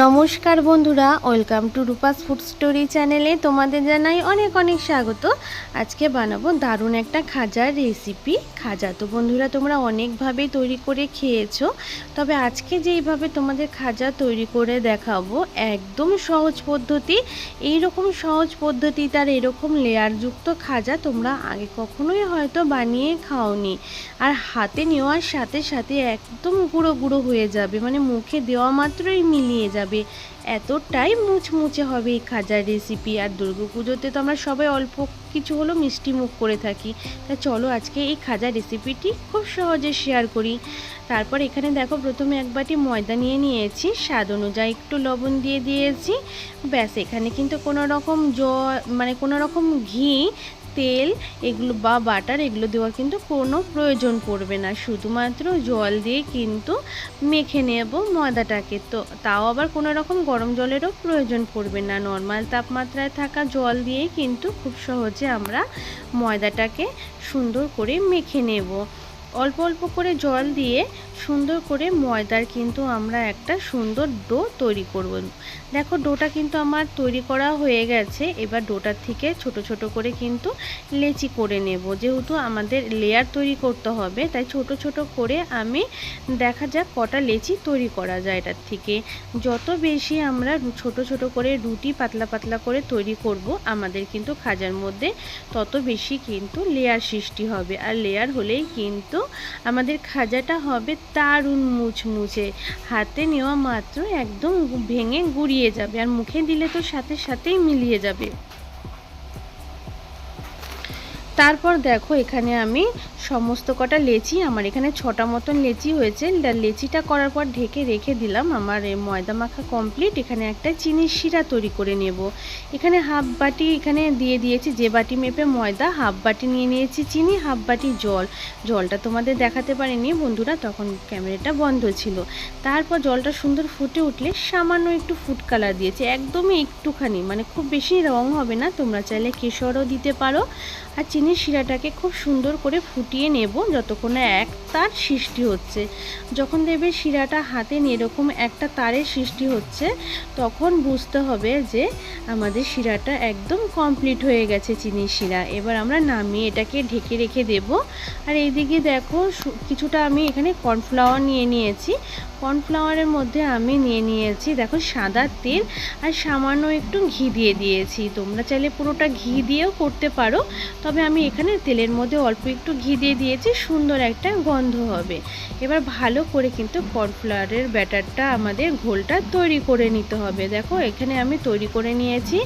নমস্কার বন্ধুরা, welcome to Rupa's food story চ্যানেলে তোমাদের জানাই অনেক অনেক স্বাগত। আজকে বানাবো দারুণ একটা খাজার রেসিপি। খাজা তো বন্ধুরা তোমরা অনেকভাবেই তৈরি করে খেয়েছো, তবে আজকে যেইভাবে তোমাদের খাজা তৈরি করে দেখাবো একদম সহজ পদ্ধতি। এইরকম সহজ পদ্ধতিতে আর এরকম লেয়ারযুক্ত খাজা তোমরা আগে কখনোই হয়তো বানিয়ে খাওনি। আর হাতে নেওয়ার সাথে সাথে একদম গুঁড়ো গুঁড়ো হয়ে যাবে, মানে মুখে দেওয়া মাত্রই মিলিয়ে যাবে, এতটাই মুচমুচে হবে এই খাজার রেসিপি। আর দুর্গাপুজোতে তো আমরা সবাই অল্প কিছু হলো মিষ্টি মুখ করে থাকি, তা চলো আজকে এই খাজার রেসিপিটি খুব সহজে শেয়ার করি। তারপর এখানে দেখো প্রথমে এক বাটি ময়দা নিয়ে নিয়েছি, স্বাদ অনুযায়ী একটু লবণ দিয়ে দিয়েছি। ব্যাস, এখানে কিন্তু কোনো রকম কোনো রকম ঘি, তেল এগুলো বা বাটার এগুলো দেওয়ার কিন্তু কোনো প্রয়োজন পড়বে না, শুধুমাত্র জল দিয়ে কিন্তু মেখে নেব ময়দাটাকে। তো তাও আবার কোনো রকম গরম জলেরও প্রয়োজন পড়বে না, নর্মাল তাপমাত্রায় থাকা জল দিয়েই কিন্তু খুব সহজে আমরা ময়দাটাকে সুন্দর করে মেখে নেব। অল্প অল্প করে জল দিয়ে সুন্দর করে ময়দার কিন্তু আমরা একটা সুন্দর ডো তৈরি করব। দেখো ডোটা কিন্তু আমার তৈরি করা হয়ে গেছে। এবার ডোটার থেকে ছোট ছোট করে কিন্তু লেচি করে নেব, যেহেতু আমাদের লেয়ার তৈরি করতে হবে তাই ছোট ছোট করে আমি দেখা যাক কটা লেচি তৈরি করা যায়। এটার থেকে যত বেশি আমরা ছোট ছোট করে রুটি পাতলা পাতলা করে তৈরি করব আমাদের কিন্তু খাজার মধ্যে তত বেশি কিন্তু লেয়ার সৃষ্টি হবে। আর লেয়ার হলেই কিন্তু আমাদের খাজাটা হবে দারুণ মুচমুচে, হাতে নেওয়া মাত্র একদম ভেঙে গুড়িয়ে যাবে, আর মুখে দিলে তো সাথে সাথেই মিলিয়ে যাবে। তারপর দেখো এখানে আমি সমস্ত কটা লেচি, আমার এখানে 6টা মতন লেচি হয়েছে। লেচিটা করার পর ঢেকে রেখে দিলাম। আমার ময়দা মাখা কমপ্লিট। এখানে একটা চিনির শিরা তৈরি করে নেব। এখানে হাফ বাটি এখানে দিয়ে দিয়েছি, যে বাটি মেপে ময়দা হাফ বাটি নিয়ে নিয়েছি চিনি, হাফ বাটি জল। জলটা তোমাদের দেখাতে পারিনি বন্ধুরা, তখন ক্যামেরাটা বন্ধ ছিল। তারপর জলটা সুন্দর ফুটে উঠলে সামান্য একটু ফুড কালার দিয়েছি, একদমই একটুখানি, মানে খুব বেশি রং হবে না, তোমরা চাইলে কেশরও দিতে পারো। আর চিনির শিরাটাকে খুব সুন্দর করে ফুটিয়ে নেব যতক্ষণ না এক তার সৃষ্টি হচ্ছে। যখন দেখবে শিরাটা হাতে নিয়ে এরকম একটা তারের সৃষ্টি হচ্ছে, তখন বুঝতে হবে যে আমাদের শিরাটা একদম কমপ্লিট হয়ে গেছে চিনির শিরা। এবার আমরা নামিয়ে এটাকে ঢেকে রেখে দেব। আর এইদিকে দেখো কিছুটা আমি এখানে কর্নফ্লাওয়ার নিয়ে নিয়েছি। কর্নফ্লাওয়ারের মধ্যে আমি নিয়ে নিয়েছি দেখো সাদা তেল, আর সামান্য একটু ঘি দিয়ে দিয়েছি। তোমরা চাইলে পুরোটা ঘি দিয়েও করতে পারো, তবে আমি এখানে তেলের মধ্যে অল্প একটু ঘি দিয়ে দিয়েছি, সুন্দর একটা গন্ধ হবে। এবার ভালো করে কিন্তু কর্নফ্লাওয়ারের ব্যাটারটা আমাদের ঘোলটা তৈরি করে নিতে হবে। দেখো এখানে আমি তৈরি করে নিয়েছি।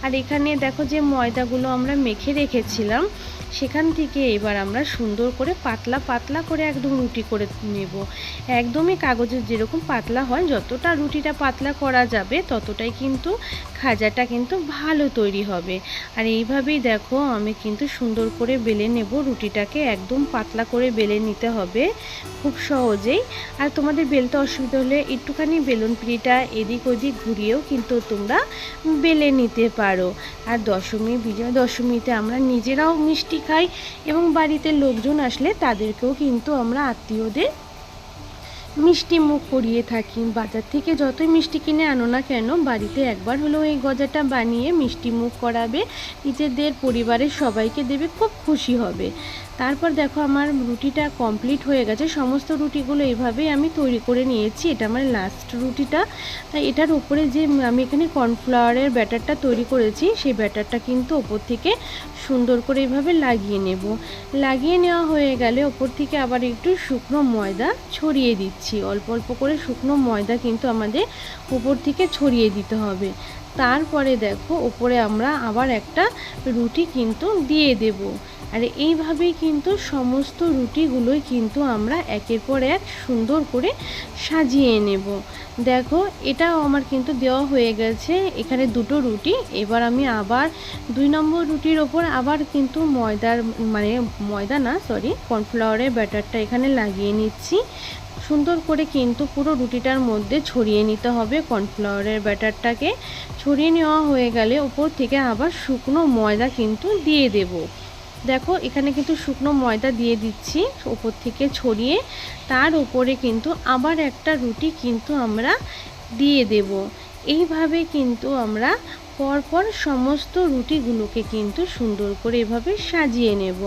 আর এখানে দেখো যে ময়দাগুলো আমরা মেখে রেখেছিলাম, সেখান থেকে এবার আমরা সুন্দর করে পাতলা পাতলা করে একদম রুটি করে নেব। একদমই কাগজের যেরকম পাতলা হয়, যতটা রুটিটা পাতলা করা যাবে ততটাই কিন্তু খাজাটা কিন্তু ভালো তৈরি হবে। আর এইভাবেই দেখো আমি কিন্তু সুন্দর করে বেলে নেব রুটিটাকে, একদম পাতলা করে বেলে নিতে হবে খুব সহজেই। আর তোমাদের বেলতে অসুবিধা হলে একটুখানি বেলুন পিঁড়িটা এদিক ওদিক ঘুরিয়েও কিন্তু তোমরা বেলে নিতে পারো। আর বিজয়া দশমীতে আমরা নিজেরাও মিষ্টি খাই, এবং বাড়িতে লোকজন আসলে তাদেরকেও কিন্তু আমরা আত্মীয়দের মিষ্টি মুখ করিয়ে থাকি। বাজার থেকে যতই মিষ্টি কিনে আনো না কেন, বাড়িতে একবার হলেও এই গজাটা বানিয়ে মিষ্টি মুখ করাবে, নিজেদের পরিবারের সবাইকে দেবে, খুব খুশি হবে। তারপর দেখো আমার রুটিটা কমপ্লিট হয়ে গেছে। সমস্ত রুটিগুলো এইভাবেই আমি তৈরি করে নিয়েছি। এটা আমার লাস্ট রুটিটা। তাই এটার উপরে যে আমি এখানে কর্নফ্লাওয়ারের ব্যাটারটা তৈরি করেছি, সেই ব্যাটারটা কিন্তু ওপর থেকে সুন্দর করে এইভাবে লাগিয়ে নেব। লাগিয়ে নেওয়া হয়ে গেলে ওপর থেকে আবার একটু শুকনো ময়দা ছড়িয়ে দিচ্ছি। অল্প অল্প করে শুকনো ময়দা কিন্তু আমাদের উপর থেকে ছড়িয়ে দিতে হবে। তারপরে দেখো উপরে আমরা আবার একটা রুটি কিন্তু দিয়ে দেব। আর এইভাবেই কিন্তু সমস্ত রুটিগুলোই কিন্তু আমরা একের পর এক সুন্দর করে সাজিয়ে নেব। দেখো এটাও আমার কিন্তু দেওয়া হয়ে গেছে, এখানে দুটো রুটি। এবার আমি আবার 2 নম্বর রুটির ওপর আবার কিন্তু কর্নফ্লাওয়ারের ব্যাটারটা এখানে লাগিয়ে নিচ্ছি। সুন্দর করে কিন্তু পুরো রুটিটার মধ্যে ছড়িয়ে নিতে হবে কর্নফ্লাওয়ারের ব্যাটারটাকে। ছড়িয়ে নেওয়া হয়ে গেলে উপর থেকে আবার শুকনো ময়দা কিন্তু দিয়ে দেব। দেখো এখানে কিন্তু শুকনো ময়দা দিয়ে দিচ্ছি উপর থেকে ছড়িয়ে। তার উপরে কিন্তু আবার একটা রুটি কিন্তু আমরা দিয়ে দেব। এইভাবে কিন্তু আমরা পরপর সমস্ত রুটিগুলোকে কিন্তু সুন্দর করে এভাবে সাজিয়ে নেব।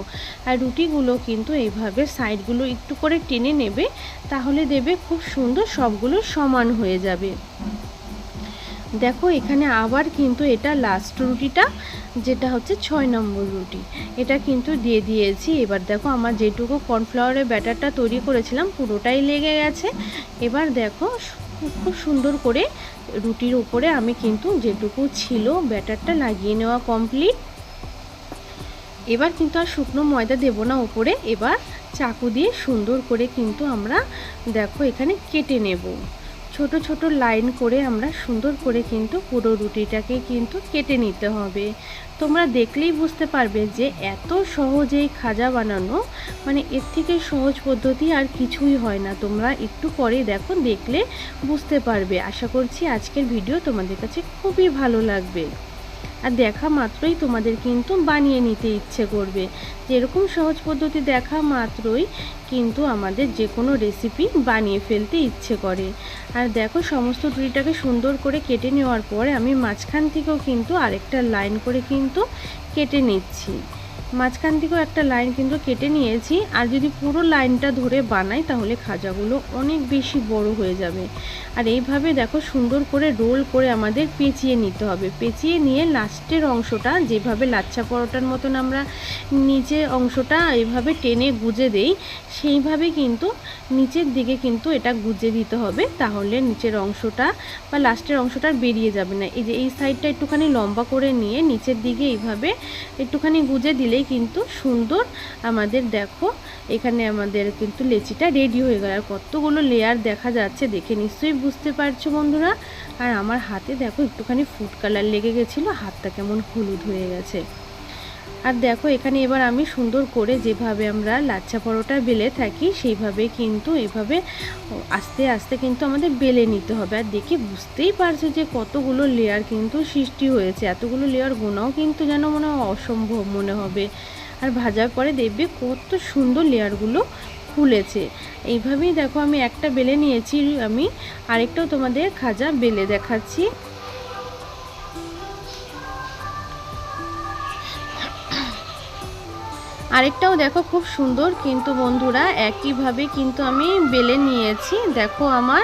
আর রুটিগুলো কিন্তু এইভাবে সাইডগুলো একটু করে টেনে নেবে, তাহলে দেবে খুব সুন্দর সবগুলো সমান হয়ে যাবে। দেখো এখানে আবার কিন্তু এটা লাস্ট রুটিটা, যেটা হচ্ছে 6 নম্বর রুটি, এটা কিন্তু দিয়ে দিয়েছি। এবার দেখো আমার যেটুকু কর্নফ্লাওয়ারের ব্যাটারটা তৈরি করেছিলাম পুরোটাই লেগে গেছে। এবার দেখো খুব সুন্দর করে রুটির উপরে আমি কিন্তু যেটুকু ছিল ব্যাটারটা লাগিয়ে নেওয়া কমপ্লিট। এবার কিন্তু আর শুকনো ময়দা দেব না উপরে, এবার চাকু দিয়ে সুন্দর করে কিন্তু আমরা দেখো এখানে কেটে নেব। ছোট ছোট লাইন করে আমরা সুন্দর করে কিন্তু পুরো রুটিটাকে কিন্তু কেটে নিতে হবে। তোমরা দেখলেই বুঝতে পারবে যে এত সহজেই খাজা বানানো, মানে এর থেকে সহজ পদ্ধতি আর কিছুই হয় না। তোমরা একটু পরে দেখো, দেখলে বুঝতে পারবে। আশা করছি আজকের ভিডিও তোমাদের কাছে খুবই ভালো লাগবে, আর দেখা মাত্রই তোমাদের কিন্তু বানিয়ে নিতে ইচ্ছে করবে। যেরকম সহজ পদ্ধতি দেখা মাত্রই কিন্তু আমাদের যে কোনো রেসিপি বানিয়ে ফেলতে ইচ্ছে করে। আর দেখো সমস্ত রুটিটাকে সুন্দর করে কেটে নেওয়ার পরে আমি মাঝখান থেকেও কিন্তু আরেকটা লাইন করে কিন্তু কেটে নিচ্ছি। মাঝখান থেকেও একটা লাইন কিন্তু কেটে নিয়েছি। আর যদি পুরো লাইনটা ধরে বানাই তাহলে খাজাগুলো অনেক বেশি বড় হয়ে যাবে। আর এইভাবে দেখো সুন্দর করে রোল করে আমাদের পেঁচিয়ে নিতে হবে। পেঁচিয়ে নিয়ে লাস্টের অংশটা যেভাবে লাচ্ছা পরোটার মতন আমরা নিচের অংশটা এইভাবে টেনে গুজে দেই, সেইভাবে কিন্তু নিচের দিকে কিন্তু এটা গুজে দিতে হবে, তাহলে নিচের অংশটা বা লাস্টের অংশটা বেরিয়ে যাবে না। এই যে এই সাইডটা একটুখানি লম্বা করে নিয়ে নিচের দিকে এইভাবে একটুখানি গুজে দিলেই কিন্তু সুন্দর আমাদের দেখো এখানে আমাদের কিন্তু লেচিটা রেডি হয়ে গেল। আর কতগুলো লেয়ার দেখা যাচ্ছে দেখে নিশ্চয়ই বুঝতে পারছো বন্ধুরা। আর আমার হাতে দেখো একটুখানি ফুড কালার লেগে গেছিলো, হাতটা কেমন হলুদ হয়ে গেছে। আর দেখো এখানে এবার আমি সুন্দর করে যেভাবে আমরা লাচ্ছা পরোটা বেলে থাকি সেইভাবে কিন্তু এভাবে আস্তে আস্তে কিন্তু আমাদের বেলে নিতে হবে। আর দেখে বুঝতেই পারছো যে কতগুলো লেয়ার কিন্তু সৃষ্টি হয়েছে। এতগুলো লেয়ার গোনাও কিন্তু যেন মনে হয় অসম্ভব মনে হবে। আর ভাজার পরে দেখবে কত সুন্দর লেয়ারগুলো খুলেছে। এইভাবেই দেখো আমি একটা বেলে নিয়েছি, আমি আরেকটাও তোমাদের খাজা বেলে দেখাচ্ছি। আরেকটাও দেখো খুব সুন্দর কিন্তু বন্ধুরা একইভাবে কিন্তু আমি বেলে নিয়েছি। দেখো আমার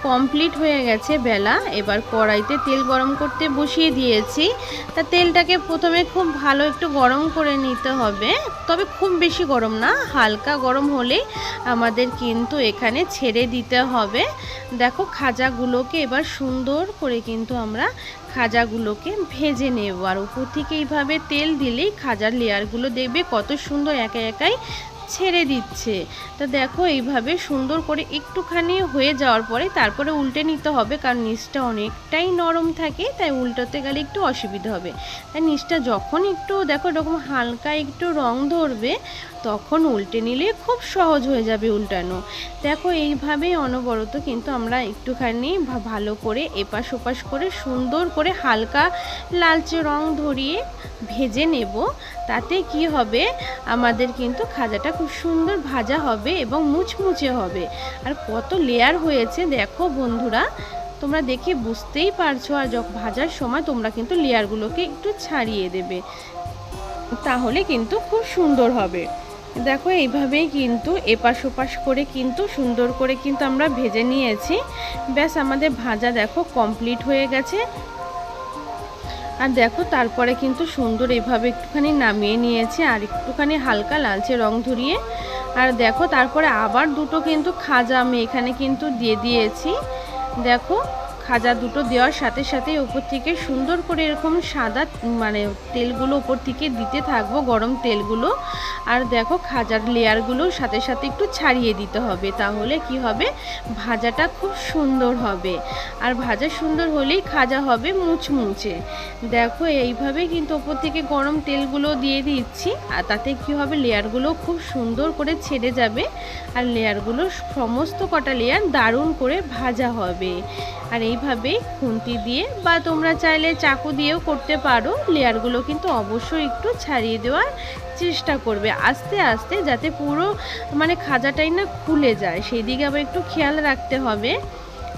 কমপ্লিট হয়ে গেছে বেলা। এবার কড়াইতে তেল গরম করতে বসিয়ে দিয়েছি। তা তেলটাকে প্রথমে খুব ভালো একটু গরম করে নিতে হবে, তবে খুব বেশি গরম না, হালকা গরম হলেই আমাদের কিন্তু এখানে ছেড়ে দিতে হবে। দেখো খাজাগুলোকে এবার সুন্দর করে কিন্তু আমরা খাজাগুলোকে ভেজে নেব। আর উপর থেকে এইভাবে তেল দিলেই খাজার লেয়ারগুলো দেখবে কত সুন্দর একা একাই ছেড়ে দিচ্ছে। তো দেখো এইভাবে সুন্দর করে একটুখানি হয়ে যাওয়ার পরে তারপরে উল্টে নিতে হবে, কারণ নিচটা অনেকটাই নরম থাকে, তাই উল্টাতে গেলে একটু অসুবিধা হবে। তাই নিচটা যখন একটু দেখো এরকম হালকা একটু রং ধরবে তখন উল্টে নিলে খুব সহজ হয়ে যাবে উল্টানো। দেখো এইভাবেই অনবরত কিন্তু আমরা একটুখানি ভালো করে এপাশ ওপাশ করে সুন্দর করে হালকা লালচে রং ধরিয়ে ভেজে নেব। তাতে কি হবে, আমাদের কিন্তু খাজাটা খুব সুন্দর ভাজা হবে এবং মুচমুচে হবে। আর কত লেয়ার হয়েছে দেখো বন্ধুরা, তোমরা দেখে বুঝতেই পারছো। আর যখন ভাজার সময় তোমরা কিন্তু লেয়ারগুলোকে একটু ছাড়িয়ে দেবে, তাহলে কিন্তু খুব সুন্দর হবে। দেখো এইভাবেই কিন্তু এপাশ ওপাশ করে কিন্তু সুন্দর করে কিন্তু আমরা ভেজে নিয়েছি। ব্যাস আমাদের ভাজা দেখো কমপ্লিট হয়ে গেছে। আর দেখো তারপরে কিন্তু সুন্দর এইভাবে একটুখানি নামিয়ে নিয়েছি আর একটুখানি হালকা লালচে রং ধরিয়ে। আর দেখো তারপরে আবার দুটো কিন্তু খাজা আমি এখানে কিন্তু দিয়ে দিয়েছি। দেখো খাজা দুটো দেওয়ার সাথে সাথে উপর থেকে সুন্দর করে এরকম সাদা মানে তেলগুলো উপর থেকে দিতে থাকবো, গরম তেলগুলো। আর দেখো খাজার লেয়ারগুলো সাথে সাথে একটু ছাড়িয়ে দিতে হবে, তাহলে কি হবে, ভাজাটা খুব সুন্দর হবে। আর ভাজা সুন্দর হলেই খাজা হবে মুচমুচে। দেখো এইভাবে কিন্তু উপর থেকে গরম তেলগুলো দিয়ে দিচ্ছি, আর তাতে কি হবে, লেয়ারগুলো খুব সুন্দর করে ছেড়ে যাবে। আর লেয়ারগুলো সমস্ত কটা লেয়ার দারুণ করে ভাজা হবে। আর এইভাবে খুন্তি দিয়ে বা তোমরা চাইলে চাকু দিয়েও করতে পারো, লেয়ারগুলো কিন্তু অবশ্যই একটু ছাড়িয়ে দেওয়ার চেষ্টা করবে আস্তে আস্তে, যাতে পুরো মানে খাজাটাই না খুলে যায়, সেই দিকে আবার একটু খেয়াল রাখতে হবে।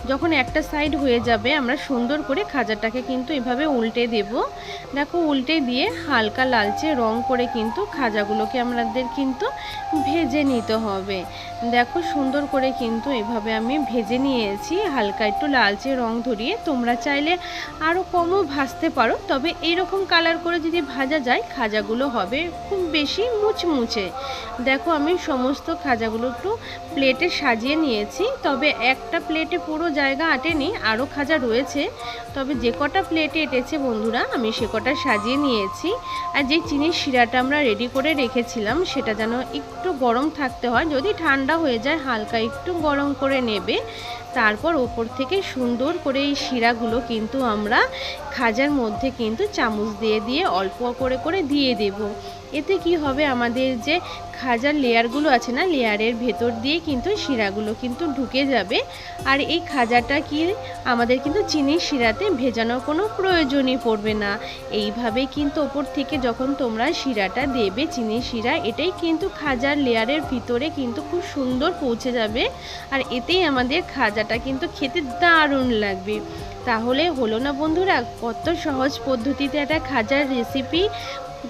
যখন একটা সাইড হয়ে যাবে আমরা সুন্দর করে খাজাটাকে কিন্তু এভাবে উল্টে দেব। দেখো উল্টে দিয়ে হালকা লালচে রং করে কিন্তু খাজাগুলোকে আমাদের কিন্তু ভেজে নিতে হবে। দেখো সুন্দর করে কিন্তু এভাবে আমি ভেজে নিয়েছি হালকা একটু লালচে রং ধরিয়ে। তোমরা চাইলে আরও কমও ভাজতে পারো, তবে এইরকম কালার করে যদি ভাজা যায় খাজাগুলো হবে খুব বেশি মুচমুচে। দেখো আমি সমস্ত খাজাগুলো একটু প্লেটে সাজিয়ে নিয়েছি, তবে একটা প্লেটে পুরো জায়গা আটেনি, আরও খাজা রয়েছে। তবে যে কটা প্লেটে এঁটেছে বন্ধুরা আমি সে কটা সাজিয়ে নিয়েছি। আর যে চিনির শিরাটা আমরা রেডি করে রেখেছিলাম সেটা যেন একটু গরম থাকতে হয়, যদি ঠান্ডা হয়ে যায় হালকা একটু গরম করে নেবে। তারপর ওপর থেকে সুন্দর করে এই শিরাগুলো কিন্তু আমরা খাজার মধ্যে কিন্তু চামচ দিয়ে দিয়ে অল্প করে করে দিয়ে দেব। এতে কি হবে, আমাদের যে খাজার লেয়ারগুলো আছে না, লেয়ারের ভেতর দিয়ে কিন্তু শিরাগুলো কিন্তু ঢুকে যাবে। আর এই খাজাটা কি আমাদের কিন্তু চিনির শিরাতে ভেজানোর কোনো প্রয়োজনই পড়বে না। এইভাবে কিন্তু ওপর থেকে যখন তোমরা শিরাটা দেবে চিনির শিরা, এটাই কিন্তু খাজার লেয়ারের ভিতরে কিন্তু খুব সুন্দর পৌঁছে যাবে। আর এতেই আমাদের খাজাটা কিন্তু খেতে দারুণ লাগবে। তাহলে হলো না বন্ধুরা, কত সহজ পদ্ধতিতে একটা খাজার রেসিপি।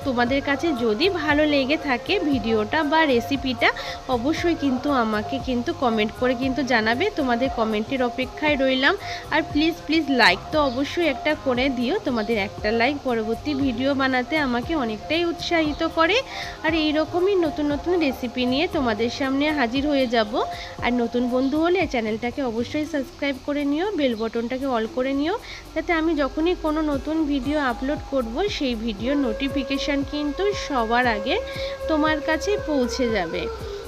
তোমাদের কাছে যদি ভালো লেগে থাকে ভিডিওটা বা রেসিপিটা অবশ্যই কিন্তু আমাকে কিন্তু কমেন্ট করে কিন্তু জানাবে। তোমাদের কমেন্টের অপেক্ষায় রইলাম। আর প্লিজ প্লিজ লাইক তো অবশ্যই একটা করে দিও। তোমাদের একটা লাইক পরবর্তী ভিডিও বানাতে আমাকে অনেকটাই উৎসাহিত করে। আর এই রকমই নতুন নতুন রেসিপি নিয়ে তোমাদের সামনে হাজির হয়ে যাব। আর নতুন বন্ধু হলে চ্যানেলটাকে অবশ্যই সাবস্ক্রাইব করে নিও, বেল বটনটাকে অল করে নিও, যাতে আমি যখনই কোনো নতুন ভিডিও আপলোড করব সেই ভিডিও নোটিফিকেশন কিন্তু সবার আগে তোমার কাছে পৌঁছে যাবে।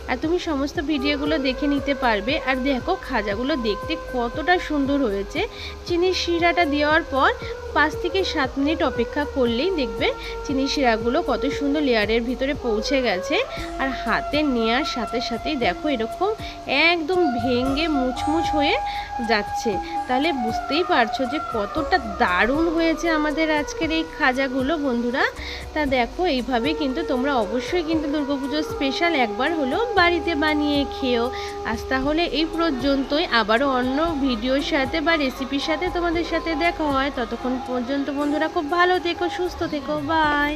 আর তুমি সমস্ত ভিডিওগুলো দেখে নিতে পারবে। আর দেখো খাজাগুলো দেখতে কতটা সুন্দর হয়েছে। চিনির শিরাটা দেওয়ার পর 5 থেকে 7 মিনিট অপেক্ষা করলেই দেখবে চিনির শিরাগুলো কত সুন্দর লেয়ারের ভিতরে পৌঁছে গেছে। আর হাতে নেওয়ার সাথে সাথেই দেখো এরকম একদম ভেঙে মুচমুচ হয়ে যাচ্ছে। তাহলে বুঝতেই পারছো যে কতটা দারুণ হয়েছে আমাদের আজকের এই খাজাগুলো বন্ধুরা। তা দেখো এইভাবে কিন্তু তোমরা অবশ্যই কিন্তু দুর্গাপুজোর স্পেশাল একবার হলেও বাড়িতে বানিয়ে খেও। আজ তাহলে এই পর্যন্তই, আবারও অন্য ভিডিওর সাথে বা রেসিপির সাথে তোমাদের সাথে দেখা হয়। ততক্ষণ পর্যন্ত বন্ধুরা খুব ভালো থেকো, সুস্থ থেকো, বাই।